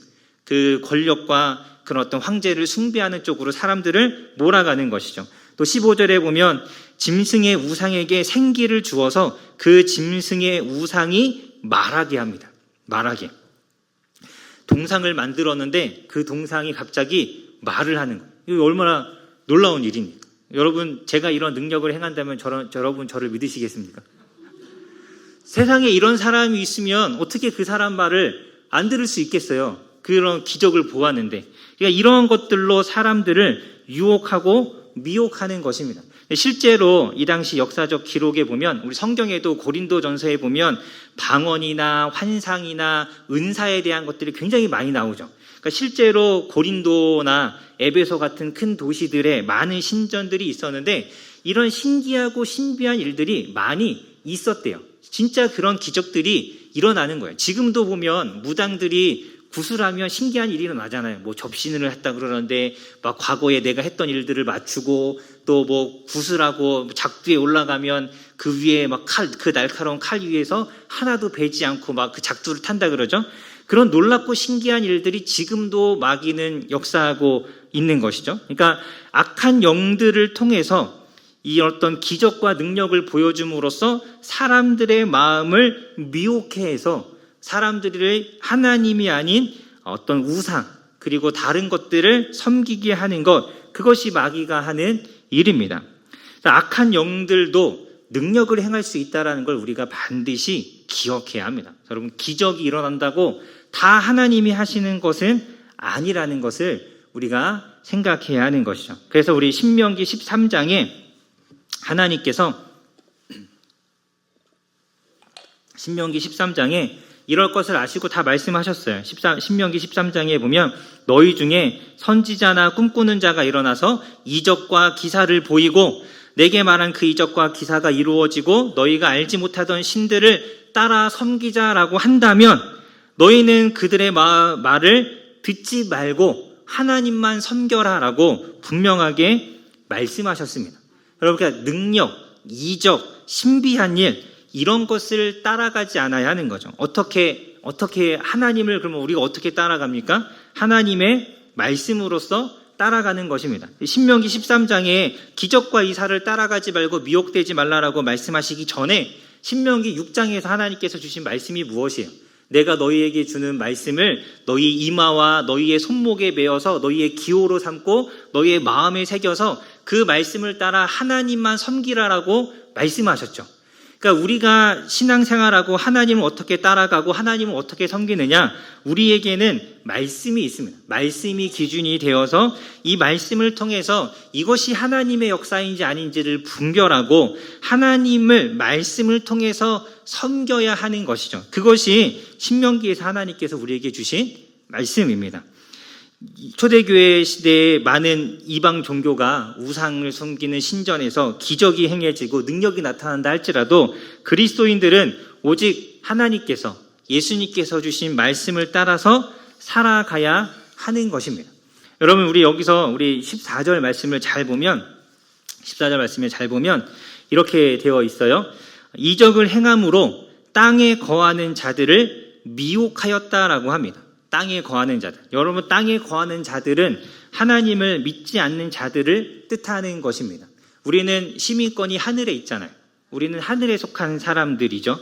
그 권력과 그런 어떤 황제를 숭배하는 쪽으로 사람들을 몰아가는 것이죠. 또 15절에 보면 짐승의 우상에게 생기를 주어서 그 짐승의 우상이 말하게 합니다. 말하게. 동상을 만들었는데 그 동상이 갑자기 말을 하는 거예요. 이거 얼마나 놀라운 일입니까? 여러분, 제가 이런 능력을 행한다면 여러분 저를 믿으시겠습니까? 세상에 이런 사람이 있으면 어떻게 그 사람 말을 안 들을 수 있겠어요? 그런 기적을 보았는데. 그러니까 이런 것들로 사람들을 유혹하고 미혹하는 것입니다. 실제로 이 당시 역사적 기록에 보면, 우리 성경에도 고린도전서에 보면 방언이나 환상이나 은사에 대한 것들이 굉장히 많이 나오죠. 그러니까 실제로 고린도나 에베소 같은 큰 도시들에 많은 신전들이 있었는데 이런 신기하고 신비한 일들이 많이 있었대요. 진짜 그런 기적들이 일어나는 거예요. 지금도 보면 무당들이 구슬하면 신기한 일이 일어나잖아요. 뭐 접신을 했다 그러는데 막 과거에 내가 했던 일들을 맞추고, 또 뭐 구슬하고 작두에 올라가면 그 위에 막 그 날카로운 칼 위에서 하나도 베지 않고 막 그 작두를 탄다 그러죠. 그런 놀랍고 신기한 일들이 지금도 마귀는 역사하고 있는 것이죠. 그러니까 악한 영들을 통해서 이 어떤 기적과 능력을 보여줌으로써 사람들의 마음을 미혹해 해서 사람들을 하나님이 아닌 어떤 우상 그리고 다른 것들을 섬기게 하는 것, 그것이 마귀가 하는 일입니다. 악한 영들도 능력을 행할 수 있다는 걸 우리가 반드시 기억해야 합니다. 여러분, 기적이 일어난다고 다 하나님이 하시는 것은 아니라는 것을 우리가 생각해야 하는 것이죠. 그래서 우리 신명기 13장에 하나님께서 신명기 13장에 이럴 것을 아시고 다 말씀하셨어요. 신명기 13장에 보면 너희 중에 선지자나 꿈꾸는 자가 일어나서 이적과 기사를 보이고 내게 말한 그 이적과 기사가 이루어지고 너희가 알지 못하던 신들을 따라 섬기자라고 한다면 너희는 그들의 말을 듣지 말고 하나님만 섬겨라라고 분명하게 말씀하셨습니다. 여러분, 그러니까 능력, 이적, 신비한 일 이런 것을 따라가지 않아야 하는 거죠. 어떻게 하나님을 그러면 우리가 어떻게 따라갑니까? 하나님의 말씀으로서 따라가는 것입니다. 신명기 13장에 기적과 이사를 따라가지 말고 미혹되지 말라라고 말씀하시기 전에 신명기 6장에서 하나님께서 주신 말씀이 무엇이에요? 내가 너희에게 주는 말씀을 너희 이마와 너희의 손목에 메어서 너희의 기호로 삼고 너희의 마음에 새겨서 그 말씀을 따라 하나님만 섬기라라고 말씀하셨죠. 그러니까 우리가 신앙생활하고 하나님을 어떻게 따라가고 하나님을 어떻게 섬기느냐, 우리에게는 말씀이 있습니다. 말씀이 기준이 되어서 이 말씀을 통해서 이것이 하나님의 역사인지 아닌지를 분별하고 하나님을 말씀을 통해서 섬겨야 하는 것이죠. 그것이 신명기에서 하나님께서 우리에게 주신 말씀입니다. 초대교회 시대에 많은 이방 종교가 우상을 섬기는 신전에서 기적이 행해지고 능력이 나타난다 할지라도 그리스도인들은 오직 하나님께서, 예수님께서 주신 말씀을 따라서 살아가야 하는 것입니다. 여러분, 우리 여기서 우리 14절 말씀을 잘 보면 이렇게 되어 있어요. 이적을 행함으로 땅에 거하는 자들을 미혹하였다라고 합니다. 땅에 거하는 자들. 여러분, 땅에 거하는 자들은 하나님을 믿지 않는 자들을 뜻하는 것입니다. 우리는 시민권이 하늘에 있잖아요. 우리는 하늘에 속한 사람들이죠.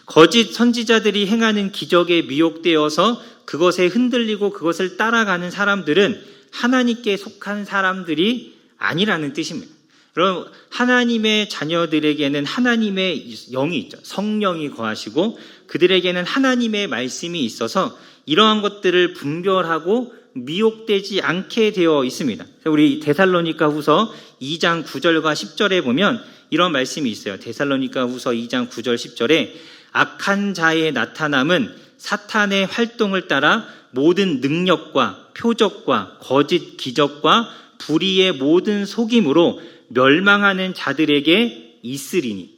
거짓 선지자들이 행하는 기적에 미혹되어서 그것에 흔들리고 그것을 따라가는 사람들은 하나님께 속한 사람들이 아니라는 뜻입니다. 여러분, 하나님의 자녀들에게는 하나님의 영이 있죠. 성령이 거하시고 그들에게는 하나님의 말씀이 있어서 이러한 것들을 분별하고 미혹되지 않게 되어 있습니다. 우리 데살로니가 후서 2장 9절과 10절에 보면 이런 말씀이 있어요. 데살로니가 후서 2장 9절 10절에 악한 자의 나타남은 사탄의 활동을 따라 모든 능력과 표적과 거짓 기적과 불의의 모든 속임으로 멸망하는 자들에게 있으리니,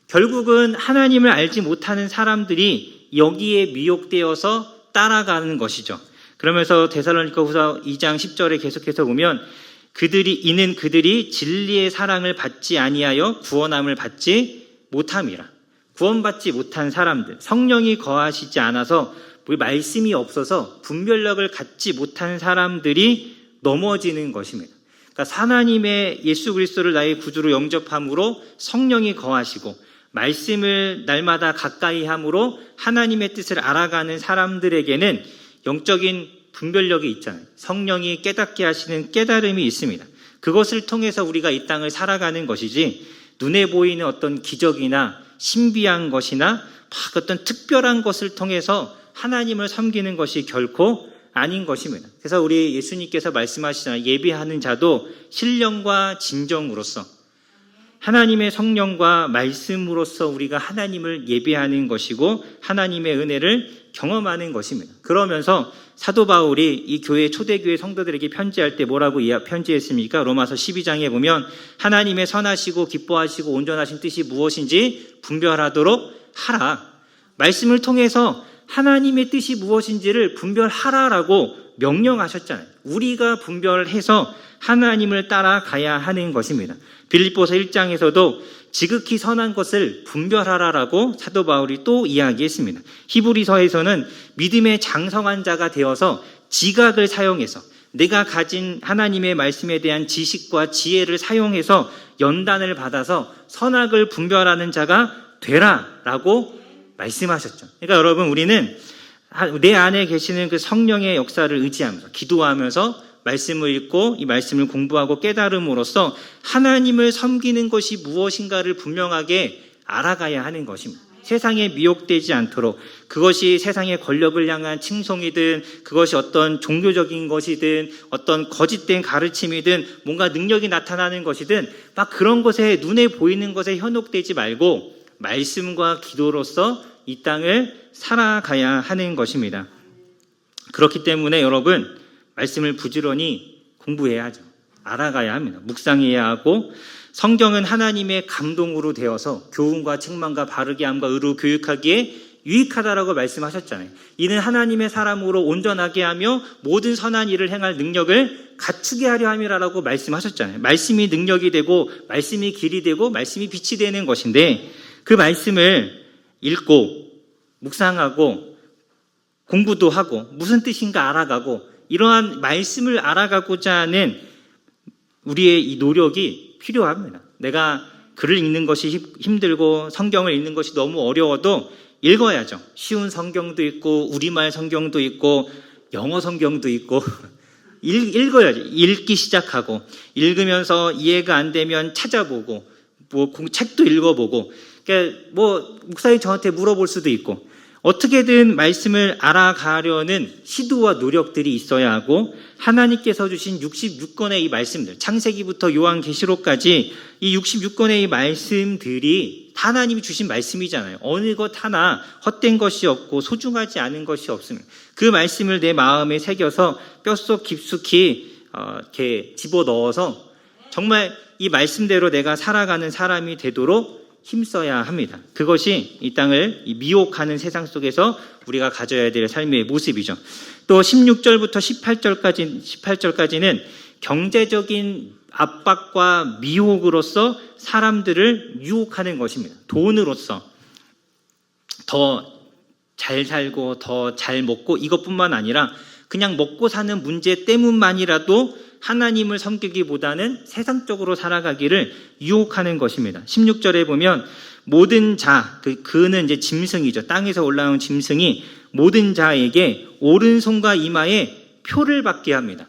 결국은 하나님을 알지 못하는 사람들이 여기에 미혹되어서 따라가는 것이죠. 그러면서 데살로니가후서 2장 10절에 계속해서 보면 이는 그들이 진리의 사랑을 받지 아니하여 구원함을 받지 못함이라. 구원받지 못한 사람들, 성령이 거하시지 않아서 말씀이 없어서 분별력을 갖지 못한 사람들이 넘어지는 것입니다. 그러니까 하나님의 예수 그리스도를 나의 구주로 영접함으로 성령이 거하시고 말씀을 날마다 가까이 함으로 하나님의 뜻을 알아가는 사람들에게는 영적인 분별력이 있잖아요. 성령이 깨닫게 하시는 깨달음이 있습니다. 그것을 통해서 우리가 이 땅을 살아가는 것이지 눈에 보이는 어떤 기적이나 신비한 것이나 어떤 특별한 것을 통해서 하나님을 섬기는 것이 결코 아닌 것입니다. 그래서 우리 예수님께서 말씀하시잖아요. 예배하는 자도 신령과 진정으로서 하나님의 성령과 말씀으로써 우리가 하나님을 예배하는 것이고 하나님의 은혜를 경험하는 것입니다. 그러면서 사도 바울이 이 교회 초대교회 성도들에게 편지할 때 뭐라고 편지했습니까? 로마서 12장에 보면 하나님의 선하시고 기뻐하시고 온전하신 뜻이 무엇인지 분별하도록 하라. 말씀을 통해서 하나님의 뜻이 무엇인지를 분별하라라고 명령하셨잖아요. 우리가 분별해서 하나님을 따라가야 하는 것입니다. 빌립보서 1장에서도 지극히 선한 것을 분별하라라고 사도 바울이 또 이야기했습니다. 히브리서에서는 믿음의 장성한 자가 되어서 지각을 사용해서 내가 가진 하나님의 말씀에 대한 지식과 지혜를 사용해서 연단을 받아서 선악을 분별하는 자가 되라라고 말씀하셨죠. 그러니까 여러분, 우리는 내 안에 계시는 그 성령의 역사를 의지하면서 기도하면서 말씀을 읽고 이 말씀을 공부하고 깨달음으로써 하나님을 섬기는 것이 무엇인가를 분명하게 알아가야 하는 것입니다. 세상에 미혹되지 않도록, 그것이 세상의 권력을 향한 칭송이든 그것이 어떤 종교적인 것이든 어떤 거짓된 가르침이든 뭔가 능력이 나타나는 것이든 막 그런 것에, 눈에 보이는 것에 현혹되지 말고 말씀과 기도로서 이 땅을 살아가야 하는 것입니다. 그렇기 때문에 여러분, 말씀을 부지런히 공부해야죠. 알아가야 합니다. 묵상해야 하고, 성경은 하나님의 감동으로 되어서 교훈과 책망과 바르게 함과 의로 교육하기에 유익하다라고 말씀하셨잖아요. 이는 하나님의 사람으로 온전하게 하며 모든 선한 일을 행할 능력을 갖추게 하려 함이라고 말씀하셨잖아요. 말씀이 능력이 되고 말씀이 길이 되고 말씀이 빛이 되는 것인데, 그 말씀을 읽고 묵상하고 공부도 하고 무슨 뜻인가 알아가고, 이러한 말씀을 알아가고자 하는 우리의 이 노력이 필요합니다. 내가 글을 읽는 것이 힘들고 성경을 읽는 것이 너무 어려워도 읽어야죠. 쉬운 성경도 있고 우리말 성경도 있고 영어 성경도 있고 읽어야죠. 읽기 시작하고, 읽으면서 이해가 안 되면 찾아보고, 책도 읽어보고, 그러니까 목사님 저한테 물어볼 수도 있고, 어떻게든 말씀을 알아가려는 시도와 노력들이 있어야 하고, 하나님께서 주신 66권의 이 말씀들, 창세기부터 요한계시록까지 이 66권의 이 말씀들이 다 하나님이 주신 말씀이잖아요. 어느 것 하나 헛된 것이 없고 소중하지 않은 것이 없습니다. 그 말씀을 내 마음에 새겨서 뼛속 깊숙이 이렇게 집어넣어서 정말 이 말씀대로 내가 살아가는 사람이 되도록 힘써야 합니다. 그것이 이 땅을 미혹하는 세상 속에서 우리가 가져야 될 삶의 모습이죠. 또 16절부터 18절까지는 경제적인 압박과 미혹으로서 사람들을 유혹하는 것입니다. 돈으로서 더 잘 살고 더 잘 먹고, 이것뿐만 아니라 그냥 먹고 사는 문제 때문만이라도 하나님을 섬기기보다는 세상적으로 살아가기를 유혹하는 것입니다. 16절에 보면 모든 자, 그는 이제 짐승이죠. 땅에서 올라온 짐승이 모든 자에게 오른손과 이마에 표를 받게 합니다.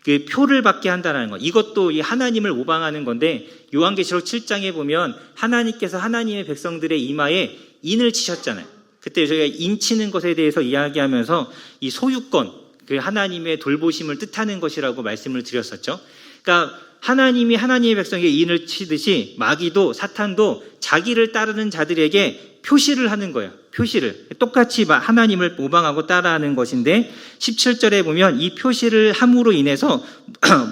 그 표를 받게 한다는 것, 이것도 이 하나님을 모방하는 건데, 요한계시록 7장에 보면 하나님께서 하나님의 백성들의 이마에 인을 치셨잖아요. 그때 저희가 인 치는 것에 대해서 이야기하면서 이 소유권, 그 하나님의 돌보심을 뜻하는 것이라고 말씀을 드렸었죠. 그러니까 하나님이 하나님의 백성에게 인을 치듯이 마귀도, 사탄도 자기를 따르는 자들에게 표시를 하는 거예요. 표시를. 똑같이 하나님을 모방하고 따라하는 것인데, 17절에 보면 이 표시를 함으로 인해서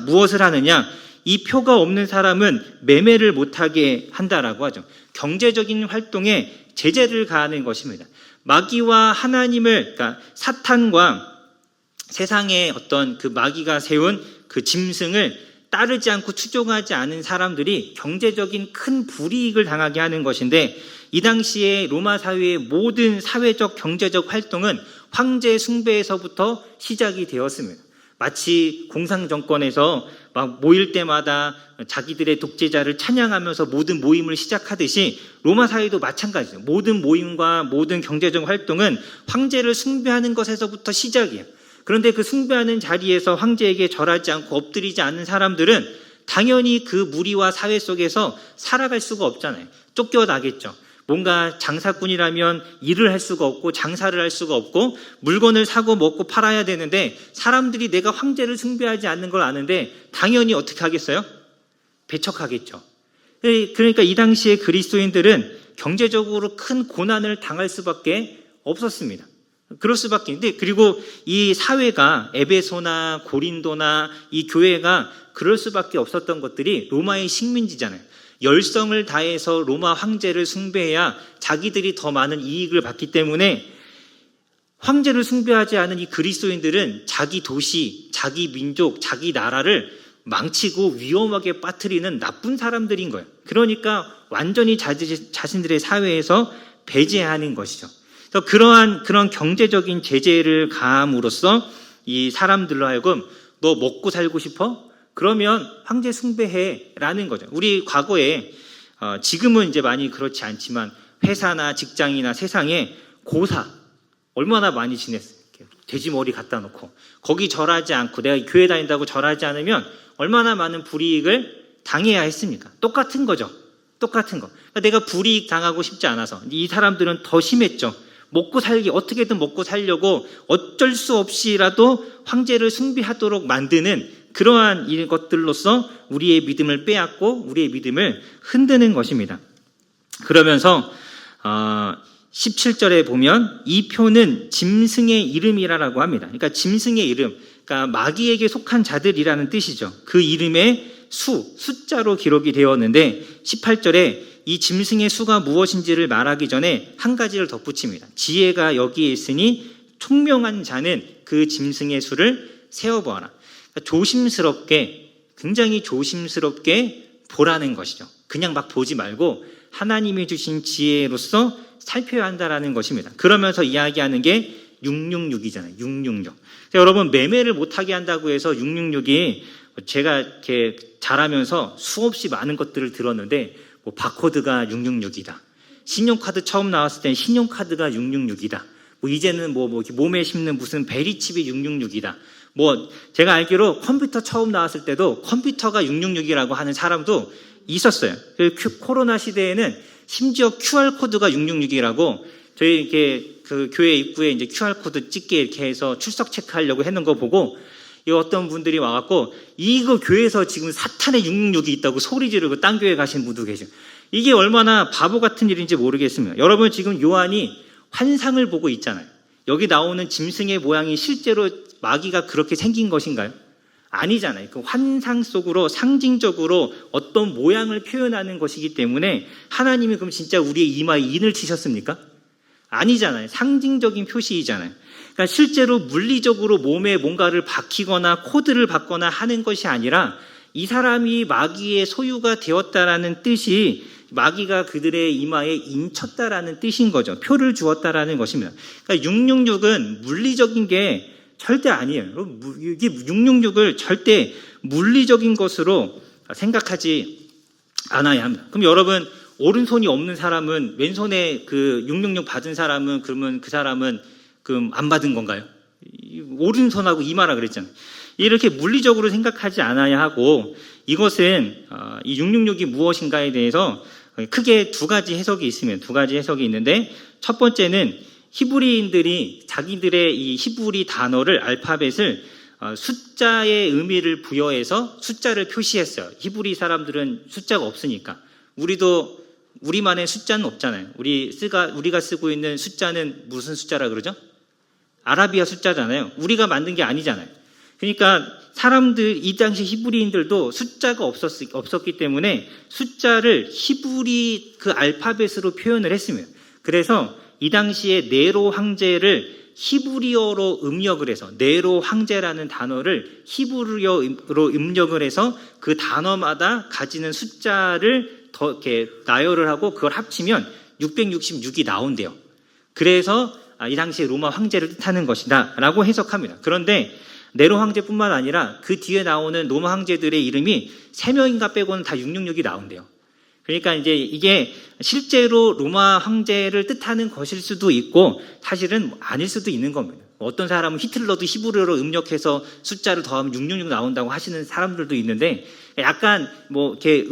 무엇을 하느냐? 이 표가 없는 사람은 매매를 못하게 한다라고 하죠. 경제적인 활동에 제재를 가하는 것입니다. 마귀와 하나님을, 그러니까 사탄과 세상의 어떤 그 마귀가 세운 그 짐승을 따르지 않고 추종하지 않은 사람들이 경제적인 큰 불이익을 당하게 하는 것인데, 이 당시에 로마 사회의 모든 사회적 경제적 활동은 황제 숭배에서부터 시작이 되었습니다. 마치 공산정권에서 막 모일 때마다 자기들의 독재자를 찬양하면서 모든 모임을 시작하듯이 로마 사회도 마찬가지죠. 모든 모임과 모든 경제적 활동은 황제를 숭배하는 것에서부터 시작이에요. 그런데 그 숭배하는 자리에서 황제에게 절하지 않고 엎드리지 않는 사람들은 당연히 그 무리와 사회 속에서 살아갈 수가 없잖아요. 쫓겨나겠죠. 뭔가 장사꾼이라면 일을 할 수가 없고 장사를 할 수가 없고 물건을 사고 먹고 팔아야 되는데, 사람들이 내가 황제를 숭배하지 않는 걸 아는데 당연히 어떻게 하겠어요? 배척하겠죠. 그러니까 이 당시에 그리스도인들은 경제적으로 큰 고난을 당할 수밖에 없었습니다. 그럴 수밖에. 근데 그리고 이 사회가, 에베소나 고린도나 이 교회가 그럴 수밖에 없었던 것들이 로마의 식민지잖아요. 열성을 다해서 로마 황제를 숭배해야 자기들이 더 많은 이익을 받기 때문에 황제를 숭배하지 않은 이 그리스도인들은 자기 도시, 자기 민족, 자기 나라를 망치고 위험하게 빠뜨리는 나쁜 사람들인 거예요. 그러니까 완전히 자신들의 사회에서 배제하는 것이죠. 그래서 그런 경제적인 제재를 가함으로써 이 사람들로 하여금 너 먹고 살고 싶어? 그러면 황제 숭배해라는 거죠. 우리 과거에 지금은 이제 많이 그렇지 않지만 회사나 직장이나 세상에 고사 얼마나 많이 지냈어요. 돼지 머리 갖다 놓고 거기 절하지 않고 내가 교회 다닌다고 절하지 않으면 얼마나 많은 불이익을 당해야 했습니까? 똑같은 거죠. 똑같은 거. 그러니까 내가 불이익 당하고 싶지 않아서 이 사람들은 더 심했죠. 먹고 살기 어떻게든 먹고 살려고 어쩔 수 없이라도 황제를 숭배하도록 만드는 그러한 것들로서 우리의 믿음을 빼앗고 우리의 믿음을 흔드는 것입니다. 그러면서 17절에 보면 이 표는 짐승의 이름이라고 합니다. 그러니까 짐승의 이름, 그러니까 마귀에게 속한 자들이라는 뜻이죠. 그 이름의 숫자로 기록이 되었는데 18절에 이 짐승의 수가 무엇인지를 말하기 전에 한 가지를 덧붙입니다. 지혜가 여기에 있으니 총명한 자는 그 짐승의 수를 세어보아라. 그러니까 조심스럽게, 굉장히 조심스럽게 보라는 것이죠. 그냥 막 보지 말고 하나님이 주신 지혜로서 살펴야 한다라는 것입니다. 그러면서 이야기하는 게 666이잖아요. 666. 여러분, 매매를 못하게 한다고 해서 666이 제가 이렇게 자라면서 수없이 많은 것들을 들었는데 뭐 바코드가 666이다. 신용카드 처음 나왔을 땐 신용카드가 666이다. 뭐 이제는 뭐 몸에 심는 무슨 베리칩이 666이다. 뭐 제가 알기로 컴퓨터 처음 나왔을 때도 컴퓨터가 666이라고 하는 사람도 있었어요. 코로나 시대에는 심지어 QR코드가 666이라고 저희 이렇게 그 교회 입구에 이제 QR코드 찍게 이렇게 해서 출석 체크하려고 했는 거 보고 이 어떤 분들이 와갖고 이거 교회에서 지금 사탄의 666이 있다고 소리 지르고 딴 교회 가신 분도 계시고 이게 얼마나 바보 같은 일인지 모르겠습니다. 여러분 지금 요한이 환상을 보고 있잖아요. 여기 나오는 짐승의 모양이 실제로 마귀가 그렇게 생긴 것인가요? 아니잖아요. 그 환상 속으로 상징적으로 어떤 모양을 표현하는 것이기 때문에 하나님이 그럼 진짜 우리의 이마에 인을 치셨습니까? 아니잖아요. 상징적인 표시이잖아요. 그러니까 실제로 물리적으로 몸에 뭔가를 박히거나 코드를 받거나 하는 것이 아니라 이 사람이 마귀의 소유가 되었다라는 뜻이 마귀가 그들의 이마에 인쳤다라는 뜻인 거죠. 표를 주었다라는 것입니다. 그러니까 666은 물리적인 게 절대 아니에요. 이게 666을 절대 물리적인 것으로 생각하지 않아야 합니다. 그럼 여러분, 오른손이 없는 사람은 왼손에 그 666 받은 사람은 그러면 그 사람은 그럼 안 받은 건가요? 오른손하고 이마라 그랬잖아요. 이렇게 물리적으로 생각하지 않아야 하고 이것은 이 666이 무엇인가에 대해서 크게 두 가지 해석이 있는데 첫 번째는 히브리인들이 자기들의 이 히브리 단어를 알파벳을 숫자의 의미를 부여해서 숫자를 표시했어요. 히브리 사람들은 숫자가 없으니까. 우리만의 숫자는 없잖아요. 우리가 쓰고 있는 숫자는 무슨 숫자라 그러죠? 아라비아 숫자잖아요. 우리가 만든 게 아니잖아요. 그러니까 이 당시 히브리인들도 숫자가 없었기 때문에 숫자를 히브리 그 알파벳으로 표현을 했습니다. 그래서 이 당시에 네로 황제를 히브리어로 음력을 해서 네로 황제라는 단어를 히브리어로 음력을 해서 그 단어마다 가지는 숫자를 더 이렇게 나열을 하고 그걸 합치면 666이 나온대요. 그래서 이 당시에 로마 황제를 뜻하는 것이다 라고 해석합니다. 그런데 네로 황제뿐만 아니라 그 뒤에 나오는 로마 황제들의 이름이 3명인가 빼고는 다 666이 나온대요. 그러니까 이제 이게 실제로 로마 황제를 뜻하는 것일 수도 있고 사실은 아닐 수도 있는 겁니다. 어떤 사람은 히틀러도 히브리어로 음력해서 숫자를 더하면 666 나온다고 하시는 사람들도 있는데 약간 뭐 이렇게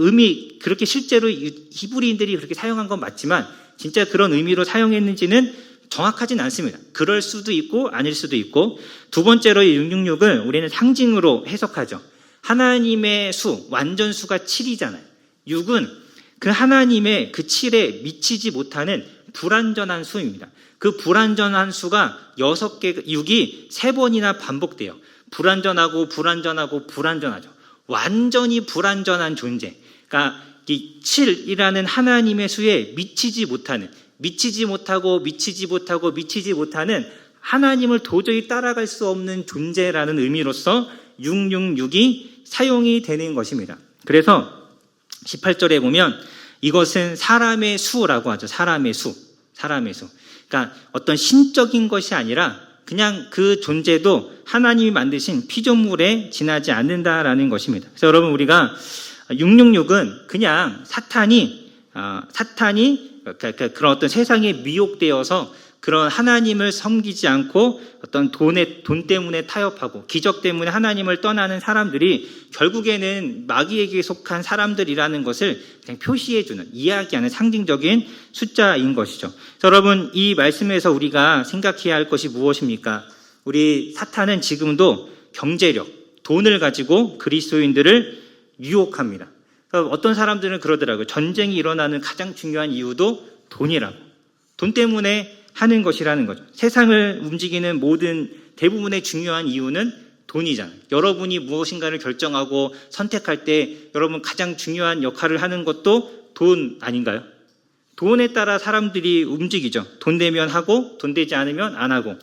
그렇게 실제로 히브리인들이 그렇게 사용한 건 맞지만 진짜 그런 의미로 사용했는지는 정확하진 않습니다. 그럴 수도 있고 아닐 수도 있고 두 번째로 이 666을 우리는 상징으로 해석하죠. 하나님의 수, 완전수가 7이잖아요. 6은 그 하나님의 그 7에 미치지 못하는 불완전한 수입니다. 그 불완전한 수가 6이 3번이나 반복돼요. 불완전하고 불완전하죠. 완전히 불완전한 존재. 그러니까 이 7이라는 하나님의 수에 미치지 못하는 하나님을 도저히 따라갈 수 없는 존재라는 의미로서 666이 사용이 되는 것입니다. 그래서 18절에 보면 이것은 사람의 수라고 하죠. 사람의 수. 그러니까 어떤 신적인 것이 아니라 그냥 그 존재도 하나님이 만드신 피조물에 지나지 않는다라는 것입니다. 그래서 여러분, 우리가 666은 그냥 사탄이 그런 어떤 세상에 미혹되어서 그런 하나님을 섬기지 않고 어떤 돈 때문에 타협하고 기적 때문에 하나님을 떠나는 사람들이 결국에는 마귀에게 속한 사람들이라는 것을 그냥 표시해주는, 이야기하는 상징적인 숫자인 것이죠. 여러분, 이 말씀에서 우리가 생각해야 할 것이 무엇입니까? 우리 사탄은 지금도 경제력, 돈을 가지고 그리스도인들을 유혹합니다. 어떤 사람들은 그러더라고요. 전쟁이 일어나는 가장 중요한 이유도 돈이라고. 돈 때문에 하는 것이라는 거죠. 세상을 움직이는 대부분의 중요한 이유는 돈이잖아요. 여러분이 무엇인가를 결정하고 선택할 때 여러분 가장 중요한 역할을 하는 것도 돈 아닌가요? 돈에 따라 사람들이 움직이죠. 돈 되면 하고 돈 되지 않으면 안 하고.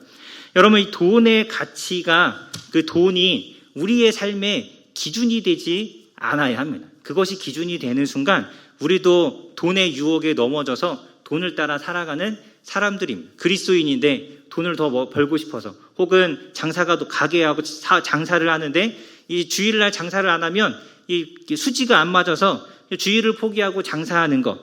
여러분, 이 돈의 가치가, 그 돈이 우리의 삶의 기준이 되지 않아야 합니다. 그것이 기준이 되는 순간 우리도 돈의 유혹에 넘어져서 돈을 따라 살아가는 사람들입니다. 그리스도인인데 돈을 더 벌고 싶어서, 혹은 장사가 또 가게하고 장사를 하는데 이 주일날 장사를 안 하면 이 수지가 안 맞아서 주일을 포기하고 장사하는 것.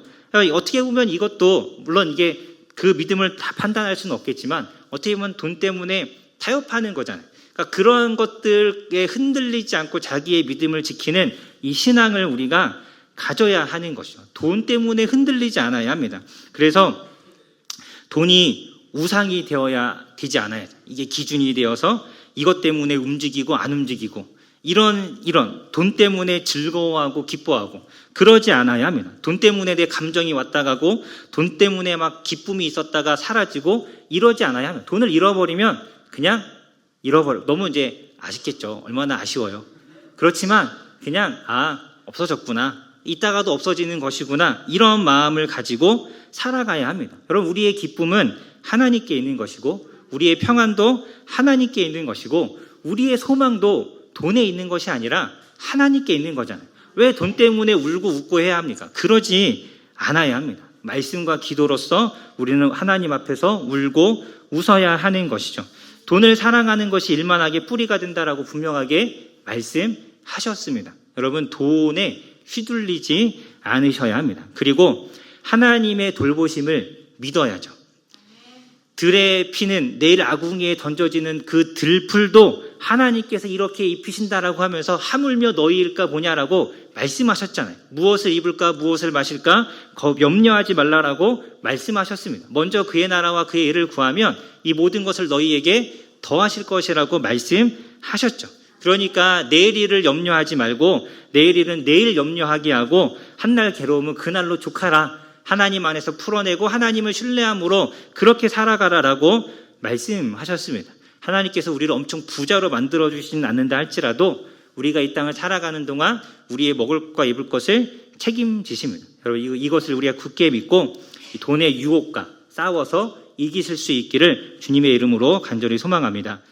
어떻게 보면 이것도 물론 이게 그 믿음을 다 판단할 수는 없겠지만 어떻게 보면 돈 때문에 타협하는 거잖아요. 그러니까 그런 것들에 흔들리지 않고 자기의 믿음을 지키는 이 신앙을 우리가 가져야 하는 것이죠. 돈 때문에 흔들리지 않아야 합니다. 그래서 돈이 우상이 되지 않아야 돼. 이게 기준이 되어서 이것 때문에 움직이고 안 움직이고 이런 돈 때문에 즐거워하고 기뻐하고 그러지 않아야 합니다. 돈 때문에 내 감정이 왔다 가고 돈 때문에 막 기쁨이 있었다가 사라지고 이러지 않아야 합니다. 돈을 잃어버리면 그냥 잃어버려. 너무 이제 아쉽겠죠. 얼마나 아쉬워요. 그렇지만 그냥 없어졌구나. 이따가도 없어지는 것이구나. 이런 마음을 가지고 살아가야 합니다. 여러분, 우리의 기쁨은 하나님께 있는 것이고 우리의 평안도 하나님께 있는 것이고 우리의 소망도 돈에 있는 것이 아니라 하나님께 있는 거잖아요. 왜 돈 때문에 울고 웃고 해야 합니까? 그러지 않아야 합니다. 말씀과 기도로서 우리는 하나님 앞에서 울고 웃어야 하는 것이죠. 돈을 사랑하는 것이 일만하게 뿌리가 된다라고 분명하게 말씀하셨습니다. 여러분, 돈에 휘둘리지 않으셔야 합니다. 그리고 하나님의 돌보심을 믿어야죠. 들의 피는 내일 아궁이에 던져지는 그 들풀도 하나님께서 이렇게 입히신다라고 하면서 하물며 너희일까 보냐라고 말씀하셨잖아요. 무엇을 입을까 무엇을 마실까 염려하지 말라라고 말씀하셨습니다. 먼저 그의 나라와 그의 일을 구하면 이 모든 것을 너희에게 더하실 것이라고 말씀하셨죠. 그러니까 내일 일을 염려하지 말고 내일 일은 내일 염려하게 하고 한날 괴로움은 그날로 족하라. 하나님 안에서 풀어내고 하나님을 신뢰함으로 그렇게 살아가라라고 말씀하셨습니다. 하나님께서 우리를 엄청 부자로 만들어주시진 않는다 할지라도 우리가 이 땅을 살아가는 동안 우리의 먹을 것과 입을 것을 책임지십니다. 여러분, 이것을 우리가 굳게 믿고 돈의 유혹과 싸워서 이기실 수 있기를 주님의 이름으로 간절히 소망합니다.